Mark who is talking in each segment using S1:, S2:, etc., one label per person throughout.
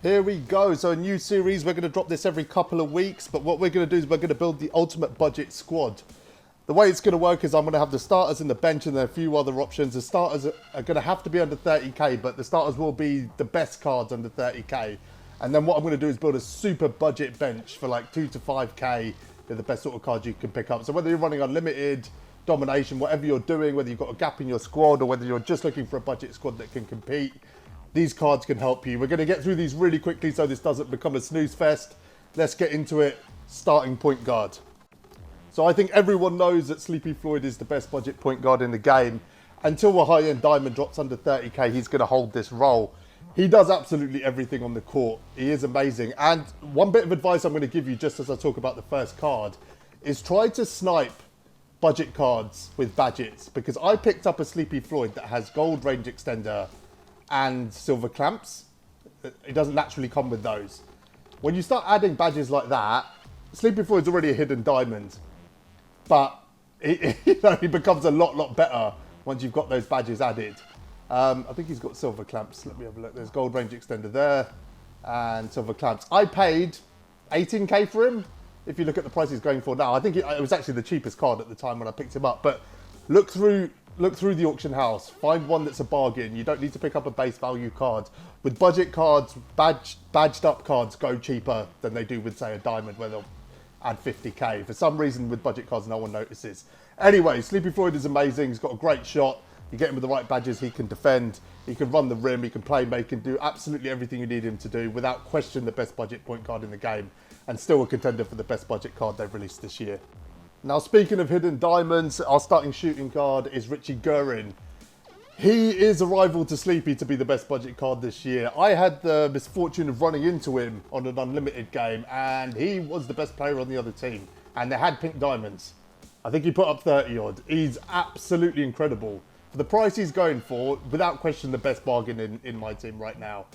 S1: Here we go. So a new series. We're going to drop this every couple of weeks. But what we're going to do is we're going to build the ultimate budget squad. The way it's going to work is I'm going to have the starters and the bench and then a few other options. The starters are going to have to be under 30k, but the starters will be the best cards under 30k. And then what I'm going to do is build a super budget bench for like 2 to 5k. They're the best sort of cards you can pick up. So whether you're running unlimited, domination, whatever you're doing, whether you've got a gap in your squad or whether you're just looking for a budget squad that can compete, these cards can help you. We're going to get through these really quickly so this doesn't become a snooze fest. Let's get into it. Starting point guard. So I think everyone knows that Sleepy Floyd is the best budget point guard in the game. Until a high-end diamond drops under 30k, he's going to hold this role. He does absolutely everything on the court. He is amazing. And one bit of advice I'm going to give you just as I talk about the first card is try to snipe budget cards with badges, because I picked up a Sleepy Floyd that has gold range extender and silver clamps. It doesn't naturally come with those. When you start adding badges like that, Sleepy Floyd's already a hidden diamond, but he becomes a lot better once you've got those badges added. I think he's got silver clamps. Let me have a look. There's gold range extender there and silver clamps. I paid 18k for him. If you look at the price he's going for now, I think it was actually the cheapest card at the time when I picked him up. But look through the auction house. Find one that's a bargain. You don't need to pick up a base value card. With budget cards, badged up cards go cheaper than they do with, say, a diamond where they'll add 50k. For some reason, with budget cards, no one notices. Anyway, Sleepy Floyd is amazing. He's got a great shot. You get him with the right badges, he can defend, he can run the rim, he can play make, he can do absolutely everything you need him to do. Without question, the best budget point guard in the game, and still a contender for the best budget card they've released this year. Now, speaking of hidden diamonds, our starting shooting guard is Richie Guerin. He is a rival to Sleepy to be the best budget card this year. I had the misfortune of running into him on an unlimited game, and he was the best player on the other team, and they had pink diamonds. I think he put up 30 odd. He's absolutely incredible. For the price he's going for, without question, the best bargain in my team right now.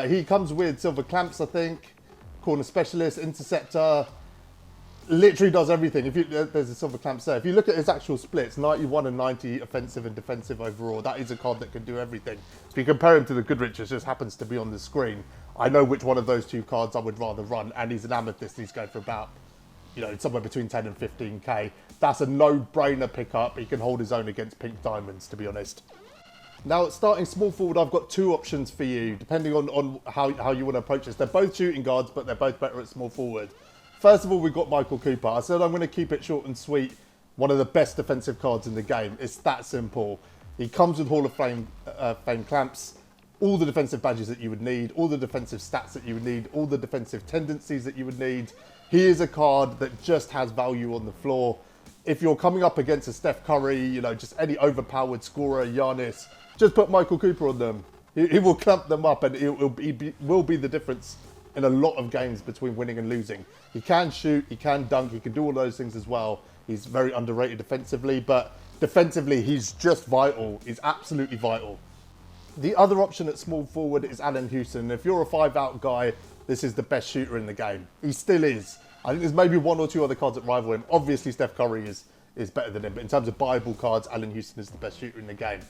S1: He comes with silver clamps, I think, corner specialist, interceptor, literally does everything. There's a silver clamps there. If you look at his actual splits, 91 and 90 offensive and defensive overall, that is a card that can do everything. If you compare him to the Goodrich, it just happens to be on the screen. I know which one of those two cards I would rather run, and he's an amethyst. He's going for about, somewhere between 10 and 15k. That's a no-brainer pickup. He can hold his own against pink diamonds, to be honest. Now, starting small forward, I've got two options for you, depending on how you want to approach this. They're both shooting guards, but they're both better at small forward. First of all, we've got Michael Cooper. I said I'm going to keep it short and sweet. One of the best defensive cards in the game. It's that simple. He comes with Hall of Fame clamps, all the defensive badges that you would need, all the defensive stats that you would need, all the defensive tendencies that you would need. He is a card that just has value on the floor. If you're coming up against a Steph Curry, just any overpowered scorer, Giannis, just put Michael Cooper on them. He will clamp them up, and he will be the difference in a lot of games between winning and losing. He can shoot, he can dunk, he can do all those things as well. He's very underrated defensively, but defensively, he's just vital. He's absolutely vital. The other option at small forward is Allen Houston. If you're a 5-out guy, this is the best shooter in the game. He still is. I think there's maybe one or two other cards that rival him. Obviously, Steph Curry is better than him, but in terms of buyable cards, Allen Houston is the best shooter in the game.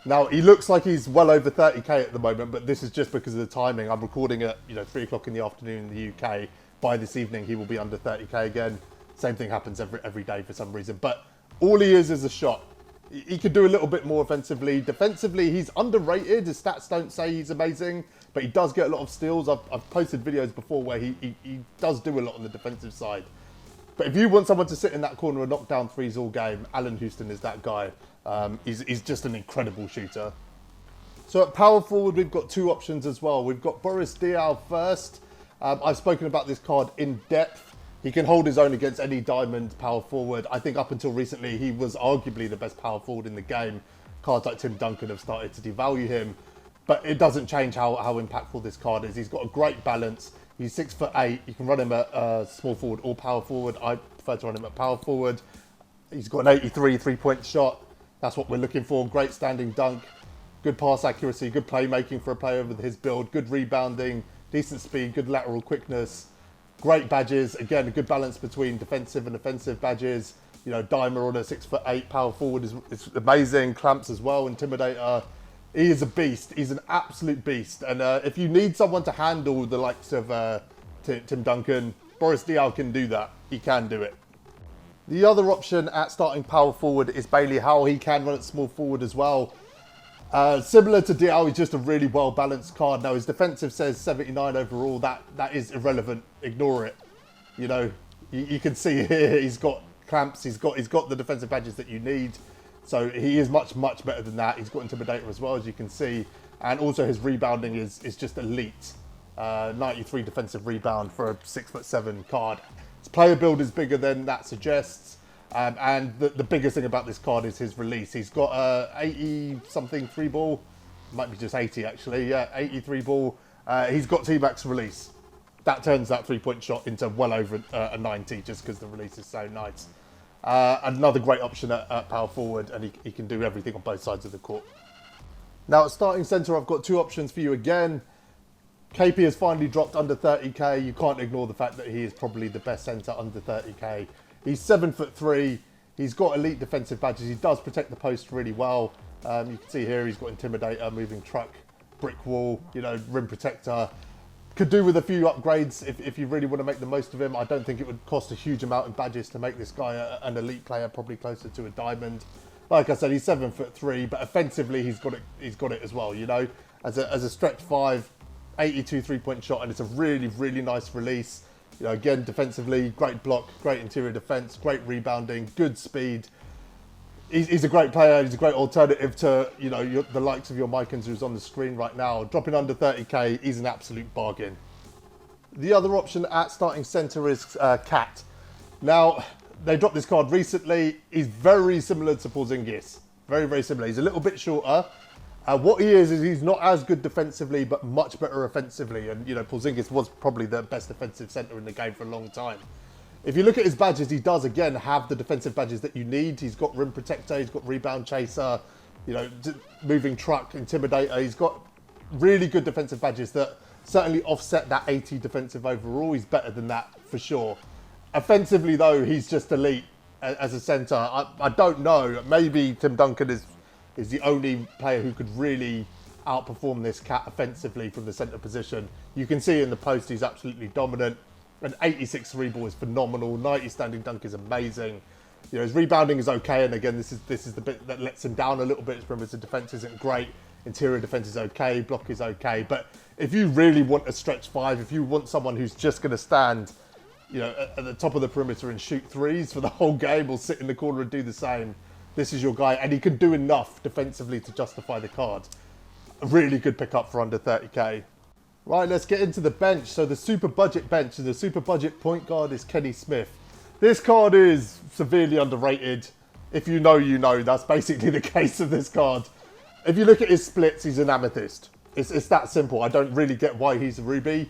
S1: Now, he looks like he's well over 30k at the moment, but this is just because of the timing. I'm recording at 3 o'clock in the afternoon in the UK. By this evening, he will be under 30k again. Same thing happens every day for some reason. But all he is a shot. He could do a little bit more offensively. Defensively, he's underrated. His stats don't say he's amazing, but he does get a lot of steals. I've posted videos before where he does do a lot on the defensive side. But if you want someone to sit in that corner and knock down threes all game, Allen Houston is that guy. He's just an incredible shooter. So at power forward, we've got two options as well. We've got Boris Diaw first. I've spoken about this card in depth. He can hold his own against any diamond power forward. I think up until recently, he was arguably the best power forward in the game. Cards like Tim Duncan have started to devalue him. But it doesn't change how impactful this card is. He's got a great balance. He's 6'8". You can run him at small forward or power forward. I prefer to run him at power forward. He's got an 83 three-point shot. That's what we're looking for. Great standing dunk. Good pass accuracy. Good playmaking for a player with his build. Good rebounding. Decent speed. Good lateral quickness. Great badges. Again, a good balance between defensive and offensive badges. Dimer on a 6'8" power forward is amazing. Clamps as well. Intimidator. He is a beast. He's an absolute beast. And if you need someone to handle the likes of Tim Duncan, Boris Diaw can do that. He can do it. The other option at starting power forward is Bailey Howell. He can run at small forward as well. Similar to Diaw, he's just a really well-balanced card. Now, his defensive says 79 overall. That is irrelevant. Ignore it. You know, you can see here he's got clamps. He's got the defensive badges that you need. So he is much better than that. He's got Intimidator as well, as you can see. And also his rebounding is just elite. 93 defensive rebound for a 6'7" card. His player build is bigger than that suggests. And the biggest thing about this card is his release. He's got 80-something 3-ball. Might be just 80, actually. Yeah, 83 ball. He's got T-Max release. That turns that three-point shot into well over a 90 just because the release is so nice. Another great option at power forward, and he can do everything on both sides of the court. Now, at starting centre, I've got two options for you again. KP has finally dropped under 30k. You can't ignore the fact that he is probably the best centre under 30k. He's 7'3". He's got elite defensive badges. He does protect the post really well. You can see here he's got Intimidator, moving truck, brick wall, you know, rim protector. Could do with a few upgrades if you really want to make the most of him. I don't think it would cost a huge amount in badges to make this guy an elite player, probably closer to a diamond. Like I said, he's 7'3", but offensively he's got it as well. You know, as a stretch 5, 82 3-point shot, and it's a really nice release. You know, again, defensively, great block, great interior defense, great rebounding, good speed. He's a great player. He's a great alternative to, you know, the likes of your Mykins who's on the screen right now. Dropping under 30k, he's an absolute bargain. The other option at starting centre is Cat. Now, they dropped this card recently. He's very similar to Porzingis. Very similar. He's a little bit shorter. What he is he's not as good defensively, but much better offensively. And, you know, Porzingis was probably the best defensive centre in the game for a long time. If you look at his badges, he does, again, have the defensive badges that you need. He's got rim protector, he's got rebound chaser, you know, moving truck, intimidator. He's got really good defensive badges that certainly offset that 80 defensive overall. He's better than that for sure. Offensively, though, he's just elite as a centre. I don't know. Maybe Tim Duncan is the only player who could really outperform this Cat offensively from the centre position. You can see in the post he's absolutely dominant. An 86 3-ball is phenomenal. 90 standing dunk is amazing. You know, his rebounding is okay, and again, this is the bit that lets him down a little bit. His perimeter defense isn't great. Interior defense is okay. Block is okay. But if you really want a stretch 5, if you want someone who's just going to stand, you know, at the top of the perimeter and shoot threes for the whole game, or sit in the corner and do the same, this is your guy. And he can do enough defensively to justify the card. A really good pickup for under 30k. Right, let's get into the bench. So the super budget bench, the super budget point guard is Kenny Smith. This card is severely underrated. If you know, you know. That's basically the case of this card. If you look at his splits, he's an amethyst. It's that simple. I don't really get why he's a ruby.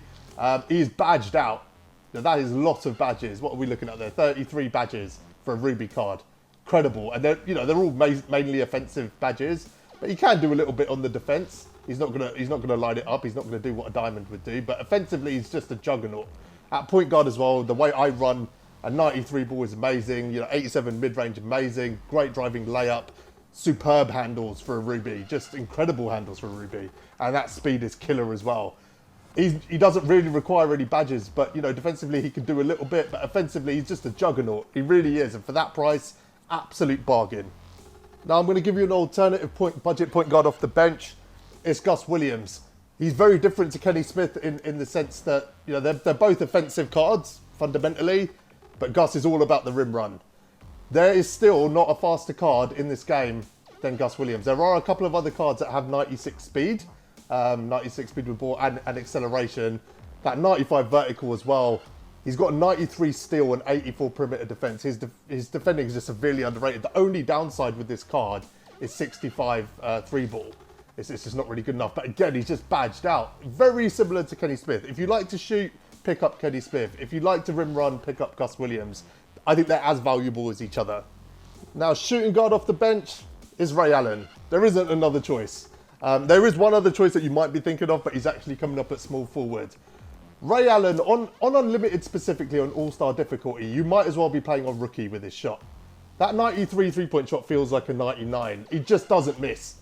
S1: He's badged out. Now, that is a lot of badges. What are we looking at there? 33 badges for a ruby card. Incredible. And they're all mainly offensive badges, but he can do a little bit on the defense. He's not gonna light it up. He's not gonna do what a diamond would do. But offensively, he's just a juggernaut. At point guard as well, the way I run a 93 ball is amazing. You know, 87 mid range, amazing. Great driving layup. Superb handles for a ruby. Just incredible handles for a ruby. And that speed is killer as well. He doesn't really require any badges, but you know, defensively he can do a little bit. But offensively, he's just a juggernaut. He really is. And for that price, absolute bargain. Now I'm going to give you an alternative budget point guard off the bench. It's Gus Williams. He's very different to Kenny Smith in the sense that, you know, they're both offensive cards, fundamentally, but Gus is all about the rim run. There is still not a faster card in this game than Gus Williams. There are a couple of other cards that have 96 speed, 96 speed with ball and acceleration, that 95 vertical as well. He's got 93 steal and 84 perimeter defense. His defending is just severely underrated. The only downside with this card is 65 3-ball. It's just not really good enough. But again, he's just badged out. Very similar to Kenny Smith. If you like to shoot, pick up Kenny Smith. If you like to rim run, pick up Gus Williams. I think they're as valuable as each other. Now, shooting guard off the bench is Ray Allen. There isn't another choice. There is one other choice that you might be thinking of, but he's actually coming up at small forward. Ray Allen, on Unlimited specifically, on All-Star difficulty, you might as well be playing on Rookie with his shot. That 93 3-point shot feels like a 99. He just doesn't miss.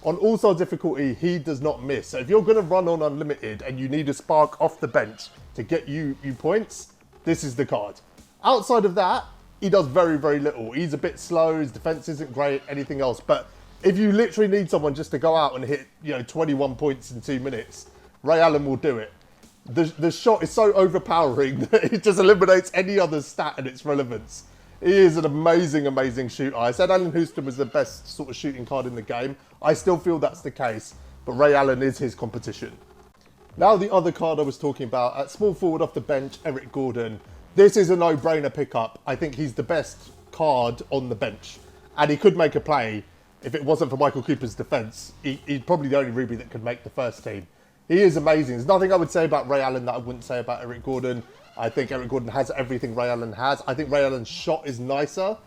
S1: On all-star difficulty, he does not miss. So if you're going to run on unlimited and you need a spark off the bench to get you points, this is the card. Outside of that, he does very, very little. He's a bit slow, his defense isn't great, anything else. But if you literally need someone just to go out and hit, 21 points in 2 minutes, Ray Allen will do it. The shot is so overpowering that it just eliminates any other stat and its relevance. He is an amazing, amazing shooter. I said Allen Houston was the best sort of shooting card in the game. I still feel that's the case, but Ray Allen is his competition. Now the other card I was talking about, at small forward off the bench, Eric Gordon. This is a no-brainer pickup. I think he's the best card on the bench. And he could make a play. If it wasn't for Michael Cooper's defence, he's probably the only Ruby that could make the first team. He is amazing. There's nothing I would say about Ray Allen that I wouldn't say about Eric Gordon. I think Eric Gordon has everything Ray Allen has. I think Ray Allen's shot is nicer,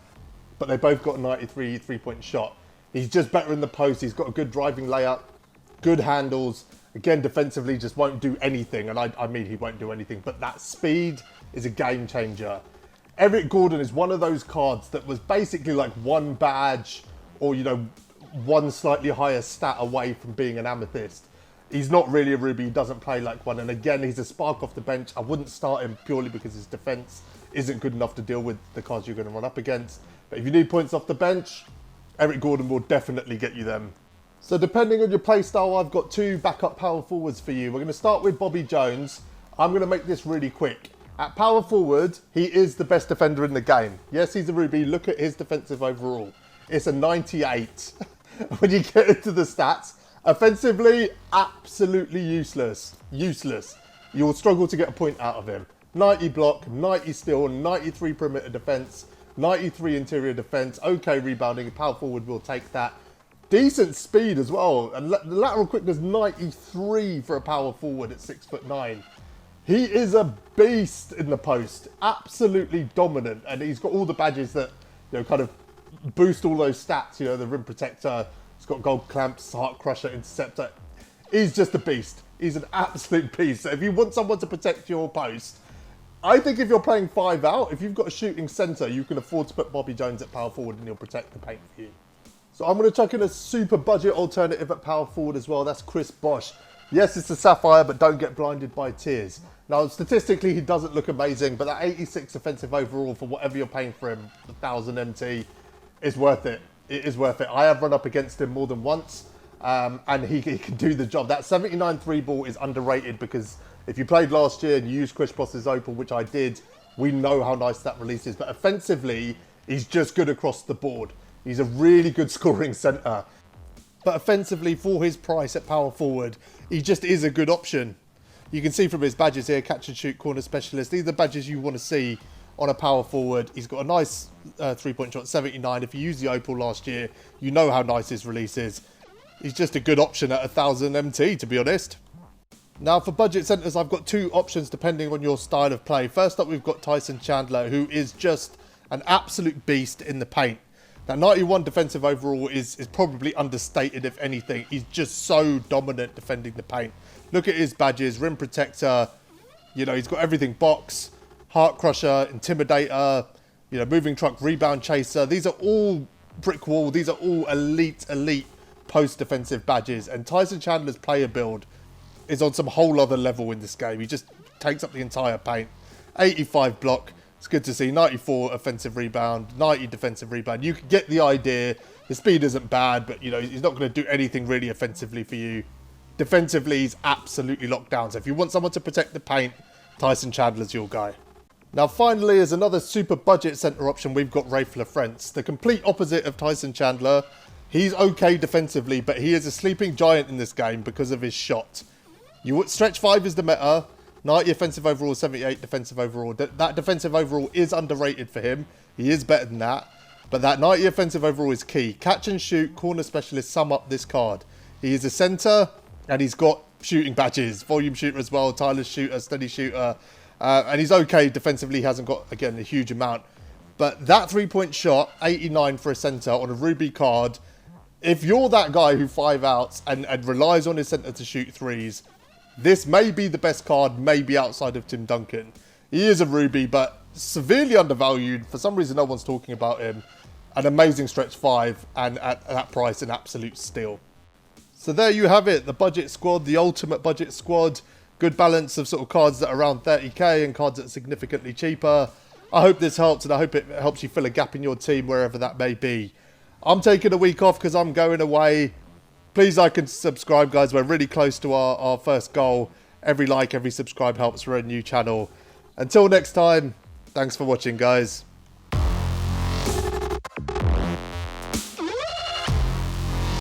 S1: but they both got a 93 three-point shot. He's just better in the post. He's got a good driving layup, good handles. Again, defensively, just won't do anything. And I mean, he won't do anything, but that speed is a game changer. Eric Gordon is one of those cards that was basically like one badge or, one slightly higher stat away from being an amethyst. He's not really a Ruby, he doesn't play like one. And again, he's a spark off the bench. I wouldn't start him purely because his defense isn't good enough to deal with the cards you're going to run up against. But if you need points off the bench, Eric Gordon will definitely get you them. So depending on your play style, I've got 2 backup power forwards for you. We're going to start with Bobby Jones. I'm going to make this really quick. At power forward, he is the best defender in the game. Yes, he's a Ruby. Look at his defensive overall. It's a 98. When you get into the stats, offensively, absolutely useless. Useless. You'll struggle to get a point out of him. 90 block, 90 steal, 93 perimeter defense, 93 interior defense. Okay, rebounding. Power forward will take that. Decent speed as well. And the lateral quickness 93 for a power forward at 6'9". He is a beast in the post. Absolutely dominant. And he's got all the badges that kind of boost all those stats. The rim protector. He's got gold clamps, heart crusher, interceptor. He's just a beast. He's an absolute beast. So if you want someone to protect your post, I think if you're playing 5 out, if you've got a shooting centre, you can afford to put Bobby Jones at power forward and he'll protect the paint for you. So I'm going to chuck in a super budget alternative at power forward as well. That's Chris Bosh. Yes, it's a Sapphire, but don't get blinded by tears. Now, statistically, he doesn't look amazing, but that 86 offensive overall for whatever you're paying for him, 1,000 MT, is worth it. It is worth it. I have run up against him more than once, and he can do the job. That 79 3 ball is underrated because if you played last year and you used Chris Bosh's Opal, which I did, we know how nice that release is. But offensively, he's just good across the board. He's a really good scoring centre. But offensively, for his price at power forward, he just is a good option. You can see from his badges here, catch and shoot, corner specialist. These are the badges you want to see on a power forward. He's got a nice three-point shot, 79. If you used the Opal last year, you know how nice his release is. He's just a good option at 1,000 MT, to be honest. Now, for budget centres, I've got 2 options depending on your style of play. First up, we've got Tyson Chandler, who is just an absolute beast in the paint. That 91 defensive overall is probably understated, if anything. He's just so dominant defending the paint. Look at his badges, rim protector. He's got everything. Box, heart crusher, intimidator, moving truck, rebound chaser. These are all brick wall. These are all elite post defensive badges. And Tyson Chandler's player build is on some whole other level in this game. He just takes up the entire paint. 85 block. It's good to see. 94 offensive rebound, 90 defensive rebound. You can get the idea. The speed isn't bad, but he's not going to do anything really offensively for you. Defensively, he's absolutely locked down. So if you want someone to protect the paint, Tyson Chandler's your guy. Now, finally, as another super budget centre option, we've got Rafe LaFrentz, the complete opposite of Tyson Chandler. He's okay defensively, but he is a sleeping giant in this game because of his shot. Stretch 5 is the meta. 90 offensive overall, 78 defensive overall. That defensive overall is underrated for him. He is better than that. But that 90 offensive overall is key. Catch and shoot, corner specialist sum up this card. He is a centre and he's got shooting badges. Volume shooter as well, tireless shooter, steady shooter. And he's okay defensively. He hasn't got, again, a huge amount. But that 3-point shot, 89 for a centre on a Ruby card. If you're that guy who 5 outs and relies on his centre to shoot threes, this may be the best card, maybe outside of Tim Duncan. He is a Ruby, but severely undervalued. For some reason, no one's talking about him. An amazing stretch 5, and at that price, an absolute steal. So there you have it, the budget squad, the ultimate budget squad. Good balance of sort of cards that are around 30k and cards that are significantly cheaper. I hope this helps, and I hope it helps you fill a gap in your team wherever that may be. I'm taking a week off because I'm going away. Please like and subscribe, guys. We're really close to our first goal. Every like, every subscribe helps for a new channel. Until next time, thanks for watching, guys.